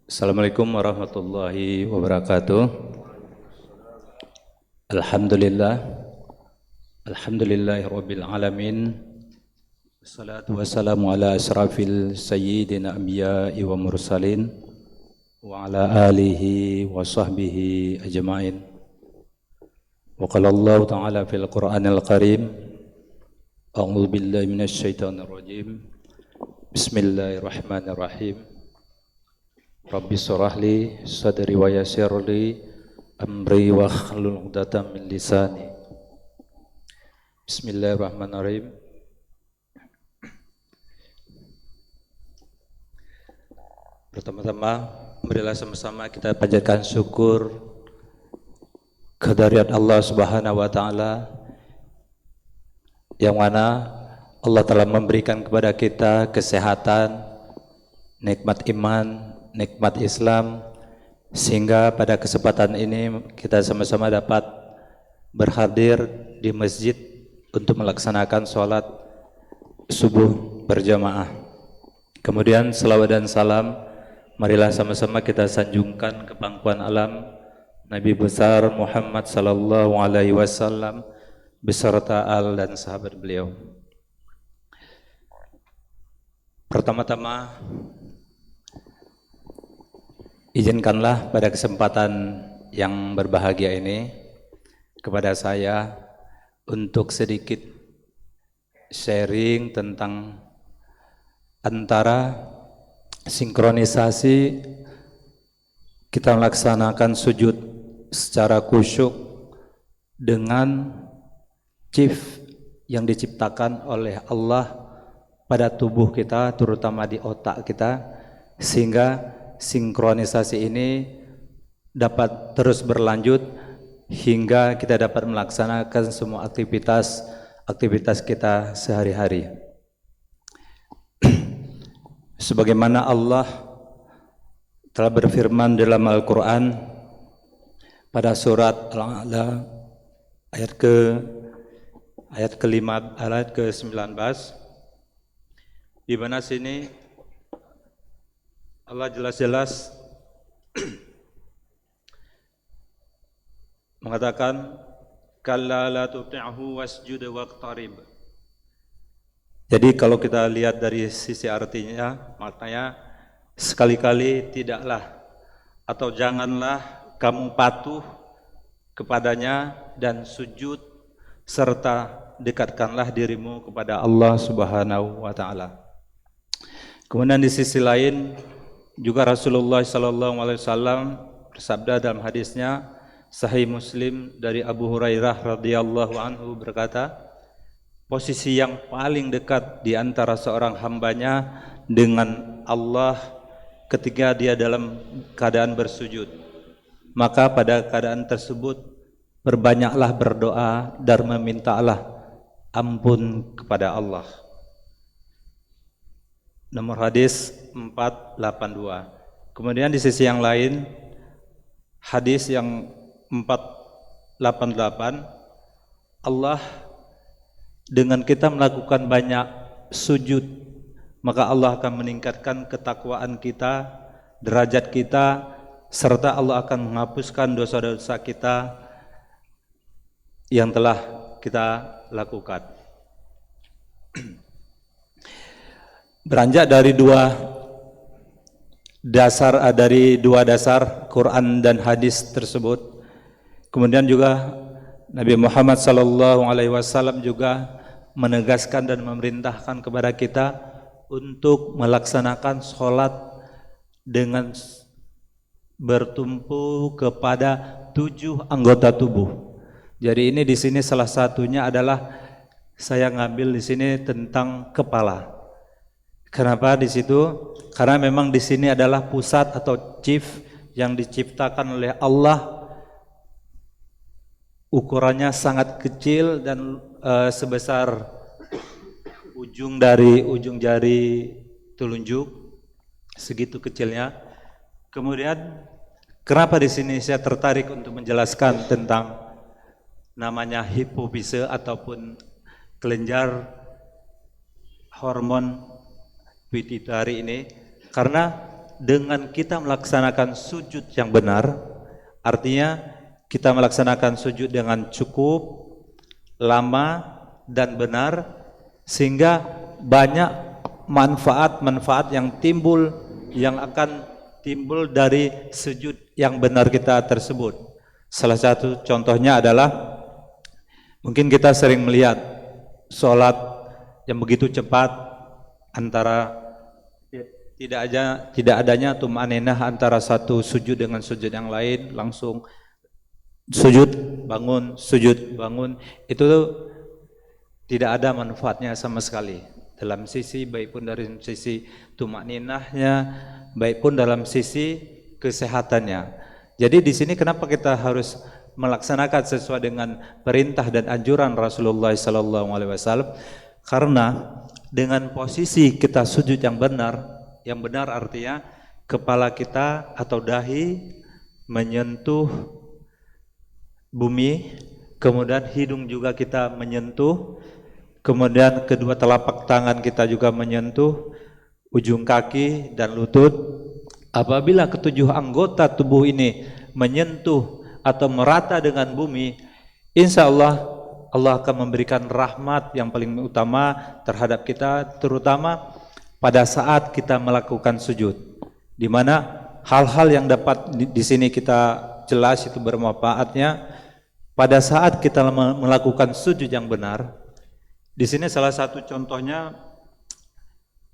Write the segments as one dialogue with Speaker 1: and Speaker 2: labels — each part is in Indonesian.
Speaker 1: Assalamualaikum warahmatullahi wabarakatuh. Alhamdulillah, alhamdulillahirabbil alamin. Wassalatu wassalamu ala asrafil sayyidina anbiya'i wa mursalin wa ala alihi wa sahbihi ajma'in. Wa qala Allah ta'ala fil Qur'anil Karim, a'udzu billahi minasy syaithanir rajim. Bismillahirrahmanirrahim. Rabbi shrah li sadri wa yassir li amri wa hlul 'uqdatam min lisani. Bismillahirrahmanirrahim. Pertama-tama, marilah sama-sama kita panjatkan syukur kehadirat Allah Subhanahu wa taala yang mana Allah telah memberikan kepada kita kesehatan, nikmat iman, nikmat Islam, sehingga pada kesempatan ini kita sama-sama dapat berhadir di masjid untuk melaksanakan sholat subuh berjamaah. Kemudian selawat dan salam marilah sama-sama kita sanjungkan ke pangkuan alam Nabi besar Muhammad sallallahu alaihi wasallam beserta al dan sahabat beliau. Pertama-tama, izinkanlah pada kesempatan yang berbahagia ini kepada saya untuk sedikit sharing tentang antara sinkronisasi kita melaksanakan sujud secara khusyuk dengan chief yang diciptakan oleh Allah pada tubuh kita, terutama di otak kita, sehingga sinkronisasi ini dapat terus berlanjut hingga kita dapat melaksanakan semua aktivitas kita sehari-hari. Sebagaimana Allah telah berfirman dalam Al-Quran pada surat Al-A'la ayat ke-19, di mana sini Allah jelas-jelas mengatakan kalla la tuti'hu wasjud waqtarib. Jadi kalau kita lihat dari sisi artinya, maknanya sekali-kali tidaklah atau janganlah kamu patuh kepadanya dan sujud serta dekatkanlah dirimu kepada Allah Subhanahu wa taala. Kemudian di sisi lain juga Rasulullah SAW bersabda dalam hadisnya Sahih Muslim dari Abu Hurairah radhiyallahu anhu berkata, posisi yang paling dekat di antara seorang hambanya dengan Allah ketika dia dalam keadaan bersujud, maka pada keadaan tersebut berbanyaklah berdoa dan memintalah ampun kepada Allah. Nomor hadis 482. Kemudian di sisi yang lain, hadis yang 488, Allah dengan kita melakukan banyak sujud, maka Allah akan meningkatkan ketakwaan kita, derajat kita, serta Allah akan menghapuskan dosa-dosa kita yang telah kita lakukan. Beranjak dari dua dasar Quran dan hadis tersebut, kemudian juga Nabi Muhammad SAW juga menegaskan dan memerintahkan kepada kita untuk melaksanakan sholat dengan bertumpu kepada 7 anggota tubuh. Jadi ini di sini salah satunya adalah saya ngambil di sini tentang kepala. Kenapa di situ? Karena memang di sini adalah pusat atau chief yang diciptakan oleh Allah. Ukurannya sangat kecil dan sebesar ujung jari telunjuk, segitu kecilnya. Kemudian kenapa di sini saya tertarik untuk menjelaskan tentang namanya hipofise ataupun kelenjar hormon pituitari ini? Karena dengan kita melaksanakan sujud yang benar, artinya kita melaksanakan sujud dengan cukup, lama dan benar, sehingga banyak manfaat-manfaat yang timbul, yang akan timbul dari sujud yang benar kita tersebut. Salah satu contohnya adalah mungkin kita sering melihat sholat yang begitu cepat, antara tidak adanya tumaninah antara satu sujud dengan sujud yang lain, langsung sujud bangun, itu tidak ada manfaatnya sama sekali dalam sisi, baik pun dari sisi tumaninahnya, baik pun dalam sisi kesehatannya. Jadi di sini kenapa kita harus melaksanakan sesuai dengan perintah dan anjuran Rasulullah SAW? Karena dengan posisi kita sujud yang benar artinya kepala kita atau dahi menyentuh bumi, kemudian hidung juga kita menyentuh, kemudian kedua telapak tangan kita juga menyentuh ujung kaki dan lutut. Apabila ketujuh anggota tubuh ini menyentuh atau merata dengan bumi, insya Allah Allah akan memberikan rahmat yang paling utama terhadap kita, terutama pada saat kita melakukan sujud, di mana hal-hal yang dapat di sini kita jelas itu bermanfaatnya pada saat kita melakukan sujud yang benar. Di sini salah satu contohnya,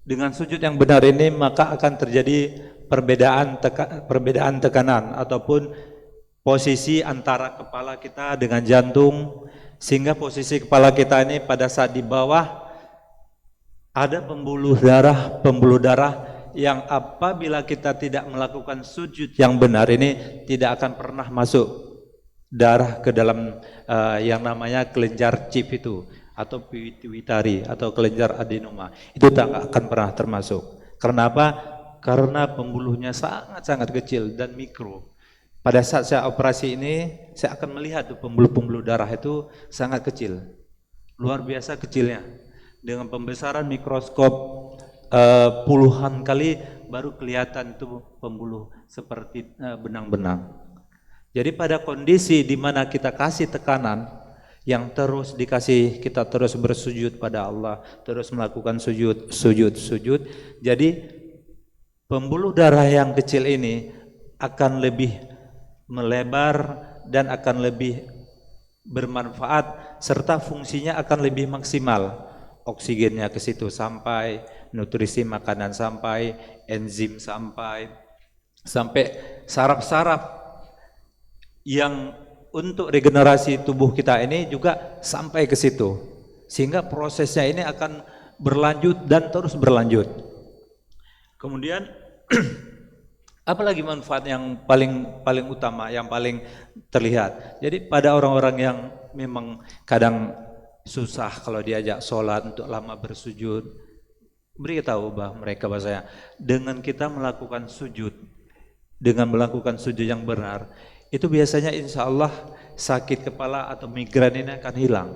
Speaker 1: dengan sujud yang benar ini maka akan terjadi perbedaan tekanan ataupun posisi antara kepala kita dengan jantung, sehingga posisi kepala kita ini pada saat di bawah ada pembuluh darah yang apabila kita tidak melakukan sujud yang benar ini tidak akan pernah masuk darah ke dalam yang namanya kelenjar cip itu, atau pituitari atau kelenjar adenoma, itu tak akan pernah termasuk. Karena apa? Karena pembuluhnya sangat-sangat kecil dan mikro. Pada saat saya operasi ini, saya akan melihat pembuluh-pembuluh darah itu sangat kecil, luar biasa kecilnya. Dengan pembesaran mikroskop puluhan kali baru kelihatan itu pembuluh seperti benang-benang. Jadi pada kondisi di mana kita kasih tekanan yang terus kita terus bersujud pada Allah, terus melakukan sujud. Jadi pembuluh darah yang kecil ini akan lebih melebar dan akan lebih bermanfaat, serta fungsinya akan lebih maksimal. Oksigennya ke situ sampai, nutrisi makanan sampai, enzim sampai saraf-saraf yang untuk regenerasi tubuh kita ini juga sampai ke situ, sehingga prosesnya ini akan berlanjut dan terus berlanjut. Kemudian apalagi manfaat yang paling utama, yang paling terlihat. Jadi pada orang-orang yang memang kadang susah kalau diajak sholat untuk lama bersujud, beritahu mereka bahwasanya dengan kita melakukan sujud yang benar, itu biasanya insya Allah sakit kepala atau migrain ini akan hilang.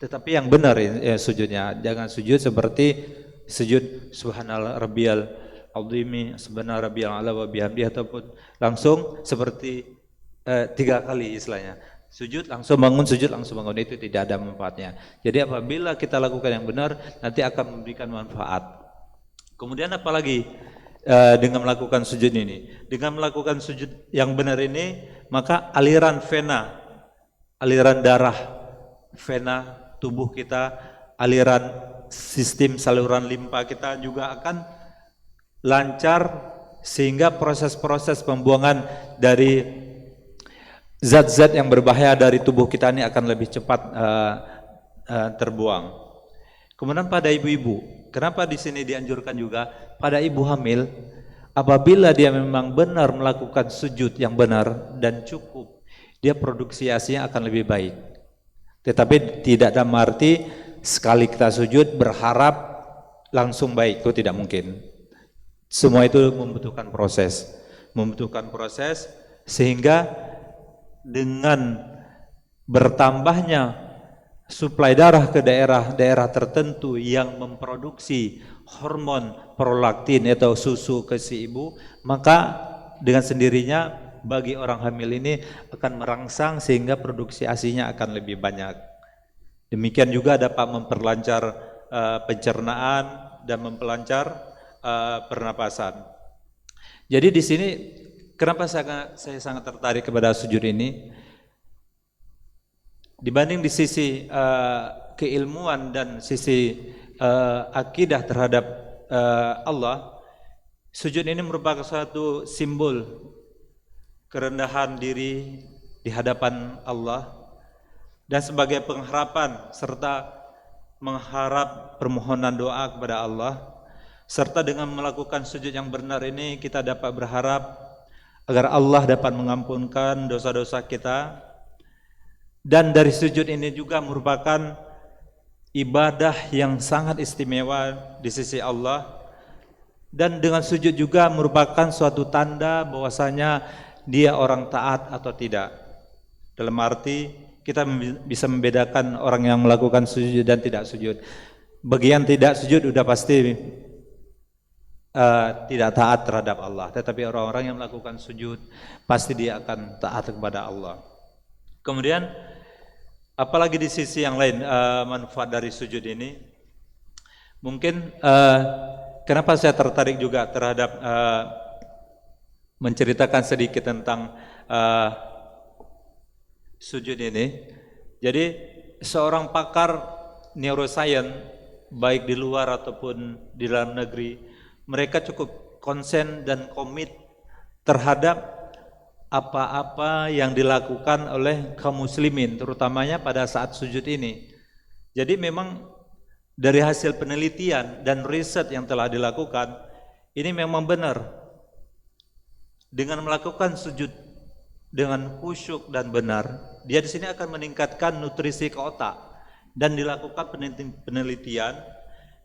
Speaker 1: Tetapi yang benar sujudnya, jangan sujud seperti sujud subhanallah rabbiyal azimi, subhanallah rabbiyal ala wa bihamdihi, ataupun langsung seperti 3 kali istilahnya. Sujud langsung bangun, itu tidak ada manfaatnya. Jadi apabila kita lakukan yang benar, nanti akan memberikan manfaat. Kemudian apalagi dengan melakukan sujud ini? Dengan melakukan sujud yang benar ini, maka aliran darah vena tubuh kita, aliran sistem saluran limpa kita juga akan lancar, sehingga proses-proses pembuangan dari zat-zat yang berbahaya dari tubuh kita ini akan lebih cepat terbuang. Kemudian pada ibu-ibu, kenapa di sini dianjurkan juga pada ibu hamil, apabila dia memang benar melakukan sujud yang benar dan cukup, dia produksi ASI-nya akan lebih baik. Tetapi tidak dalam arti sekali kita sujud berharap langsung baik, itu tidak mungkin. Semua itu membutuhkan proses, sehingga dengan bertambahnya
Speaker 2: suplai darah ke daerah-daerah tertentu yang memproduksi hormon prolaktin atau susu ke si ibu, maka dengan sendirinya bagi orang hamil ini akan merangsang sehingga produksi ASI-nya akan lebih banyak. Demikian juga dapat memperlancar pencernaan dan memperlancar pernapasan. Jadi di sini kenapa saya sangat tertarik kepada sujud ini? Dibanding di sisi keilmuan dan sisi akidah terhadap Allah, sujud ini merupakan suatu simbol kerendahan diri di hadapan Allah dan sebagai pengharapan serta mengharap permohonan doa kepada Allah, serta dengan melakukan sujud yang benar ini kita dapat berharap agar Allah dapat mengampunkan dosa-dosa kita. Dan dari sujud ini juga merupakan ibadah yang sangat istimewa di sisi Allah, dan dengan sujud juga merupakan suatu tanda bahwasanya dia orang taat atau tidak. Dalam arti kita bisa membedakan orang yang melakukan sujud dan tidak sujud. Bagian tidak sujud udah pasti tidak taat terhadap Allah, tetapi orang-orang yang melakukan sujud pasti dia akan taat kepada Allah. Kemudian apalagi di sisi yang lain manfaat dari sujud ini, mungkin kenapa saya tertarik juga terhadap menceritakan sedikit tentang sujud ini. Jadi seorang pakar neuroscience baik di luar ataupun di dalam negeri, mereka cukup konsen dan komit terhadap apa-apa yang dilakukan oleh kaum muslimin, terutamanya pada saat sujud ini. Jadi memang dari hasil penelitian dan riset yang telah dilakukan, ini memang benar. Dengan melakukan sujud dengan khusyuk dan benar, dia di sini akan meningkatkan nutrisi ke otak, dan dilakukan penelitian.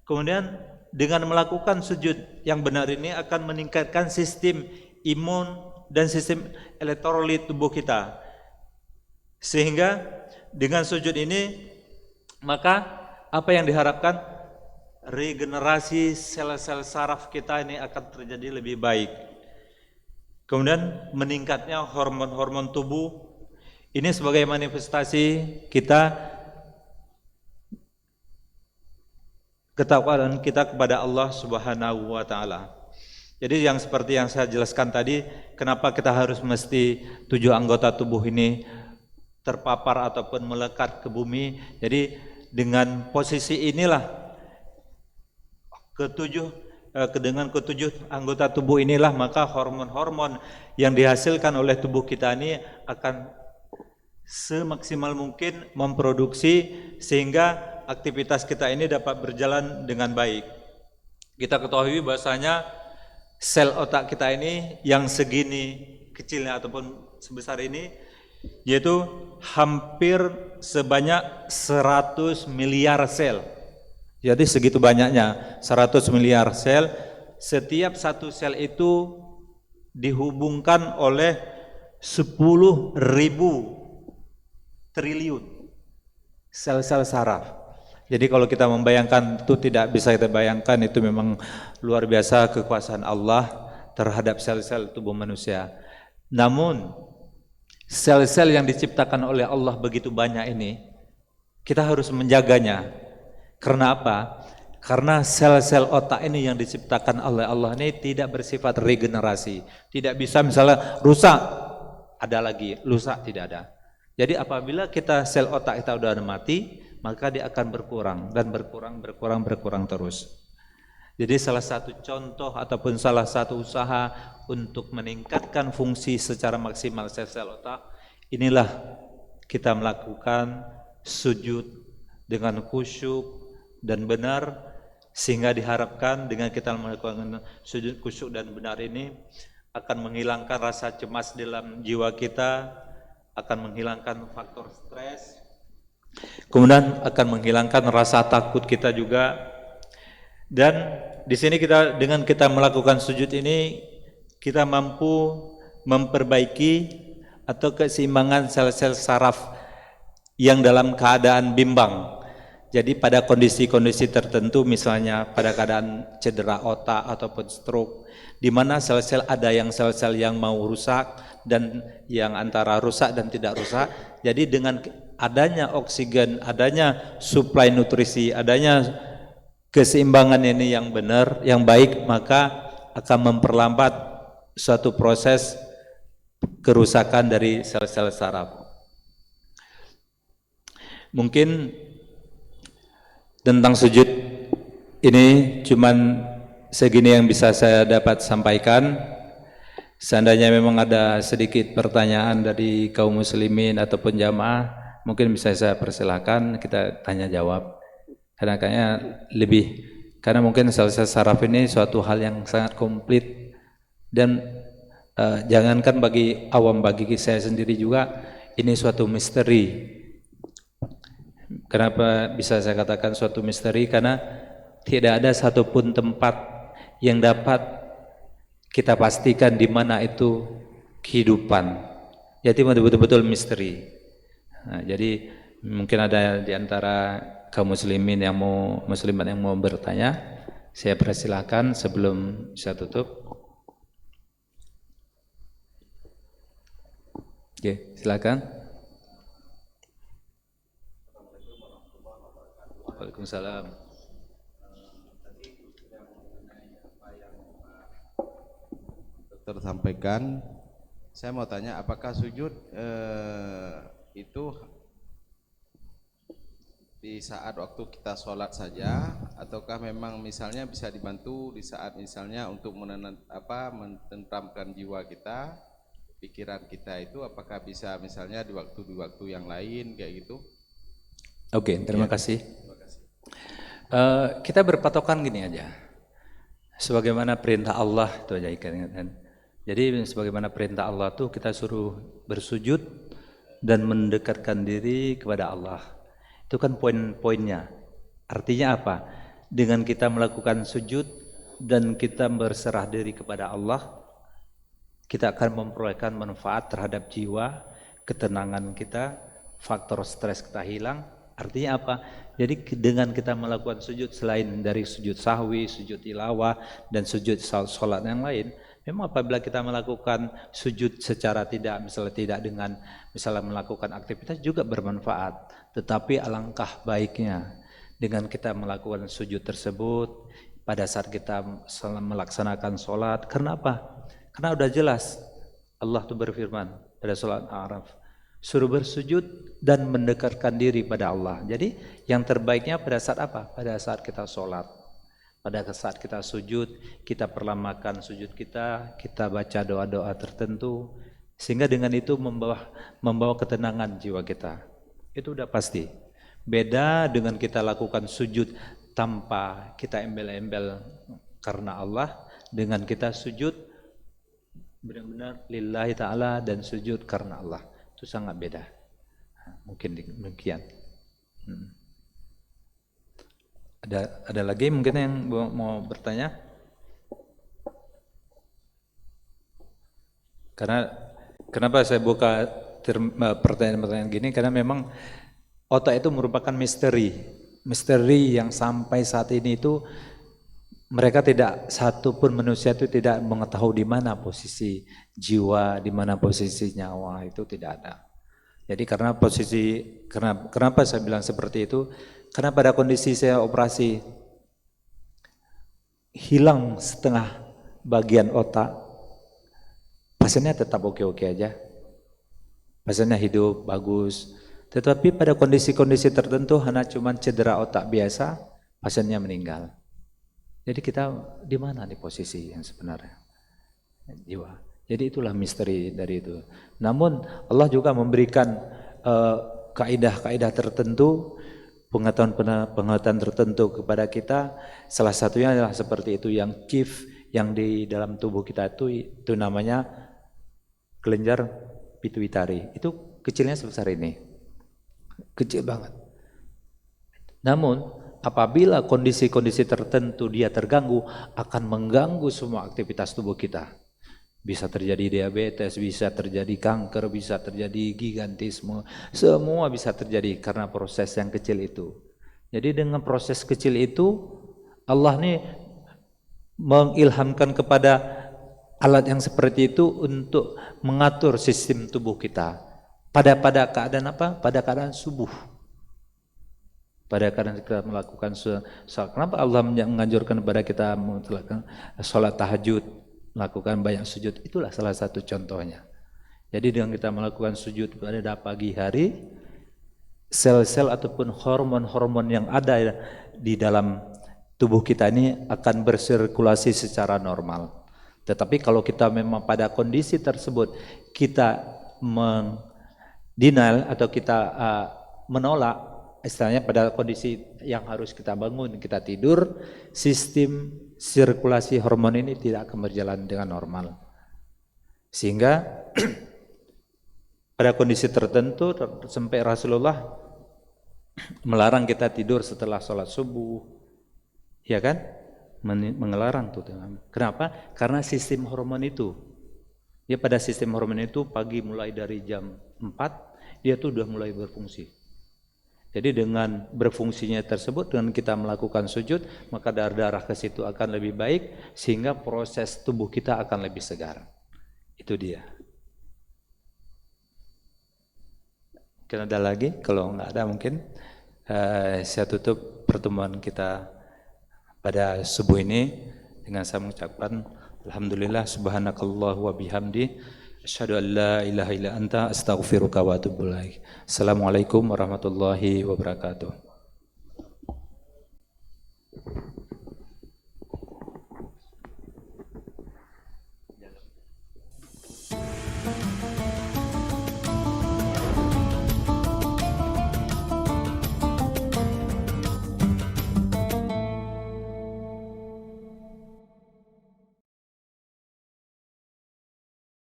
Speaker 2: Kemudian dengan melakukan sujud yang benar ini akan meningkatkan sistem imun dan sistem elektrolit tubuh kita, sehingga dengan sujud ini maka apa yang diharapkan, regenerasi sel-sel saraf kita ini akan terjadi lebih baik. Kemudian meningkatnya hormon-hormon tubuh ini sebagai manifestasi kita ketakwaan kita kepada Allah Subhanahu wa taala. Jadi yang seperti yang saya jelaskan tadi, kenapa kita harus mesti 7 anggota tubuh ini terpapar ataupun melekat ke bumi. Jadi dengan posisi inilah dengan ketujuh anggota tubuh inilah maka hormon-hormon yang dihasilkan oleh tubuh kita ini akan semaksimal mungkin memproduksi sehingga aktivitas kita ini dapat berjalan dengan baik. Kita ketahui bahwasanya sel otak kita ini yang segini kecilnya ataupun sebesar ini, yaitu hampir sebanyak 100 miliar sel. Jadi segitu banyaknya 100 miliar sel. Setiap satu sel itu dihubungkan oleh 10.000 triliun sel-sel saraf. Jadi kalau kita membayangkan itu tidak bisa kita bayangkan, itu memang luar biasa kekuasaan Allah terhadap sel-sel tubuh manusia. Namun sel-sel yang diciptakan oleh Allah begitu banyak ini, kita harus menjaganya. Karena apa? Karena sel-sel otak ini yang diciptakan oleh Allah ini tidak bersifat regenerasi. Tidak bisa misalnya rusak, ada lagi, rusak tidak ada. Jadi apabila sel otak kita sudah mati, maka dia akan berkurang dan berkurang terus. Jadi salah satu contoh ataupun salah satu usaha untuk meningkatkan fungsi secara maksimal sel-sel otak, inilah kita melakukan sujud dengan khusyuk dan benar, sehingga diharapkan dengan kita melakukan sujud khusyuk dan benar ini akan menghilangkan rasa cemas dalam jiwa kita, akan menghilangkan faktor stres, kemudian akan menghilangkan rasa takut kita juga. Dan di sini dengan kita melakukan sujud ini, kita mampu memperbaiki atau keseimbangan sel-sel saraf yang dalam keadaan bimbang. Jadi pada kondisi-kondisi tertentu, misalnya pada keadaan cedera otak ataupun stroke, di mana sel-sel ada yang sel-sel yang mau rusak dan yang antara rusak dan tidak rusak. Jadi dengan adanya oksigen, adanya suplai nutrisi, adanya keseimbangan ini yang benar, yang baik, maka akan memperlambat suatu proses kerusakan dari sel-sel saraf. Mungkin tentang sujud ini cuman segini yang bisa saya dapat sampaikan. Seandainya memang ada sedikit pertanyaan dari kaum muslimin ataupun jamaah, mungkin bisa saya persilakan kita tanya jawab. Karena kayaknya karena mungkin sel-sel saraf ini suatu hal yang sangat komplit dan jangankan bagi awam, bagi saya sendiri juga ini suatu misteri. Kenapa bisa saya katakan suatu misteri? Karena tidak ada satupun tempat yang dapat kita pastikan di mana itu kehidupan. Jadi betul-betul misteri. Nah, jadi mungkin ada di antara kaum muslimin yang muslimat yang mau bertanya, saya persilakan sebelum saya tutup. Oke, silakan. Waalaikumsalam.
Speaker 3: Dokter sampaikan, saya mau tanya apakah sujud itu di saat waktu kita sholat saja, ataukah memang misalnya bisa dibantu di saat misalnya untuk menenteramkan jiwa kita, pikiran kita itu, apakah bisa misalnya di waktu yang lain kayak gitu?
Speaker 1: Oke, terima kasih. Kita berpatokan gini aja, sebagaimana perintah Allah itu aja ikan. Jadi sebagaimana perintah Allah tuh kita suruh bersujud dan mendekatkan diri kepada Allah. Itu kan poin-poinnya. Artinya apa? Dengan kita melakukan sujud dan kita berserah diri kepada Allah, kita akan memperolehkan manfaat terhadap jiwa, ketenangan kita, faktor stres kita hilang. Artinya apa? Jadi dengan kita melakukan sujud selain dari sujud sahwi, sujud tilawah, dan sujud sholat yang lain, memang apabila kita melakukan sujud secara misalnya tidak dengan misalnya melakukan aktivitas juga bermanfaat. Tetapi alangkah baiknya dengan kita melakukan sujud tersebut pada saat kita melaksanakan sholat. Karena apa? Karena udah jelas Allah tuh berfirman pada sholat A'raf, suruh bersujud dan mendekatkan diri pada Allah. Jadi yang terbaiknya pada saat apa? Pada saat kita sholat, pada saat kita sujud, kita perlamakan sujud kita baca doa-doa tertentu, sehingga dengan itu membawa ketenangan jiwa kita. Itu udah pasti. Beda dengan kita lakukan sujud tanpa kita embel-embel karena Allah, dengan kita sujud benar-benar lillahi ta'ala dan sujud karena Allah. Itu sangat beda. Mungkin demikian. Ada lagi mungkin yang mau bertanya? Karena kenapa saya buka pertanyaan-pertanyaan gini? Karena memang otak itu merupakan misteri yang sampai saat ini itu mereka satupun manusia itu tidak mengetahui di mana posisi jiwa, di mana posisi nyawa, itu tidak ada. Jadi kenapa saya bilang seperti itu? Karena pada kondisi saya operasi hilang setengah bagian otak, pasiennya tetap oke-oke aja, pasiennya hidup bagus. Tetapi pada kondisi-kondisi tertentu hanya cuma cedera otak biasa, pasiennya meninggal. Jadi kita di mana nih posisi yang sebenarnya jiwa? Jadi itulah misteri dari itu. Namun Allah juga memberikan kaidah-kaidah tertentu, pengetahuan tertentu kepada kita. Salah satunya adalah seperti itu, yang chief yang di dalam tubuh kita itu namanya kelenjar pituitari. Itu kecilnya sebesar ini, kecil banget. Namun apabila kondisi-kondisi tertentu dia terganggu, akan mengganggu semua aktivitas tubuh kita.
Speaker 2: Bisa terjadi diabetes, bisa terjadi kanker, bisa terjadi gigantisme, semua bisa terjadi karena proses yang kecil itu. Jadi dengan proses kecil itu Allah nih mengilhamkan kepada alat yang seperti itu untuk mengatur sistem tubuh kita pada keadaan apa? Pada keadaan subuh. Pada keadaan kita melakukan sholat. Kenapa Allah menganjurkan kepada kita melakukan sholat tahajud, melakukan banyak sujud? Itulah salah satu contohnya. Jadi dengan kita melakukan sujud pada pagi hari, sel-sel ataupun hormon-hormon yang ada di dalam tubuh kita ini akan bersirkulasi secara normal. Tetapi kalau kita memang pada kondisi tersebut kita denial atau kita menolak, istilahnya pada kondisi yang harus kita bangun, kita tidur, sistem sirkulasi hormon ini tidak akan berjalan dengan normal. Sehingga pada kondisi tertentu sampai Rasulullah melarang kita tidur setelah sholat subuh, ya kan? Mengelarang tuh. Kenapa? Karena sistem hormon itu, ya pada sistem hormon itu pagi mulai dari jam 4 dia tuh udah mulai berfungsi. Jadi dengan berfungsinya tersebut, dengan kita melakukan sujud, maka darah-darah ke situ akan lebih baik, sehingga proses tubuh kita akan lebih segar. Itu dia. Mungkin ada lagi? Kalau nggak ada mungkin saya tutup pertemuan kita pada subuh ini dengan saya mengucapkan alhamdulillah subhanakallah wa bihamdi asyhadu an la ilaha illa anta astaghfiruka wa atubu ilaik. Assalamualaikum warahmatullahi wabarakatuh.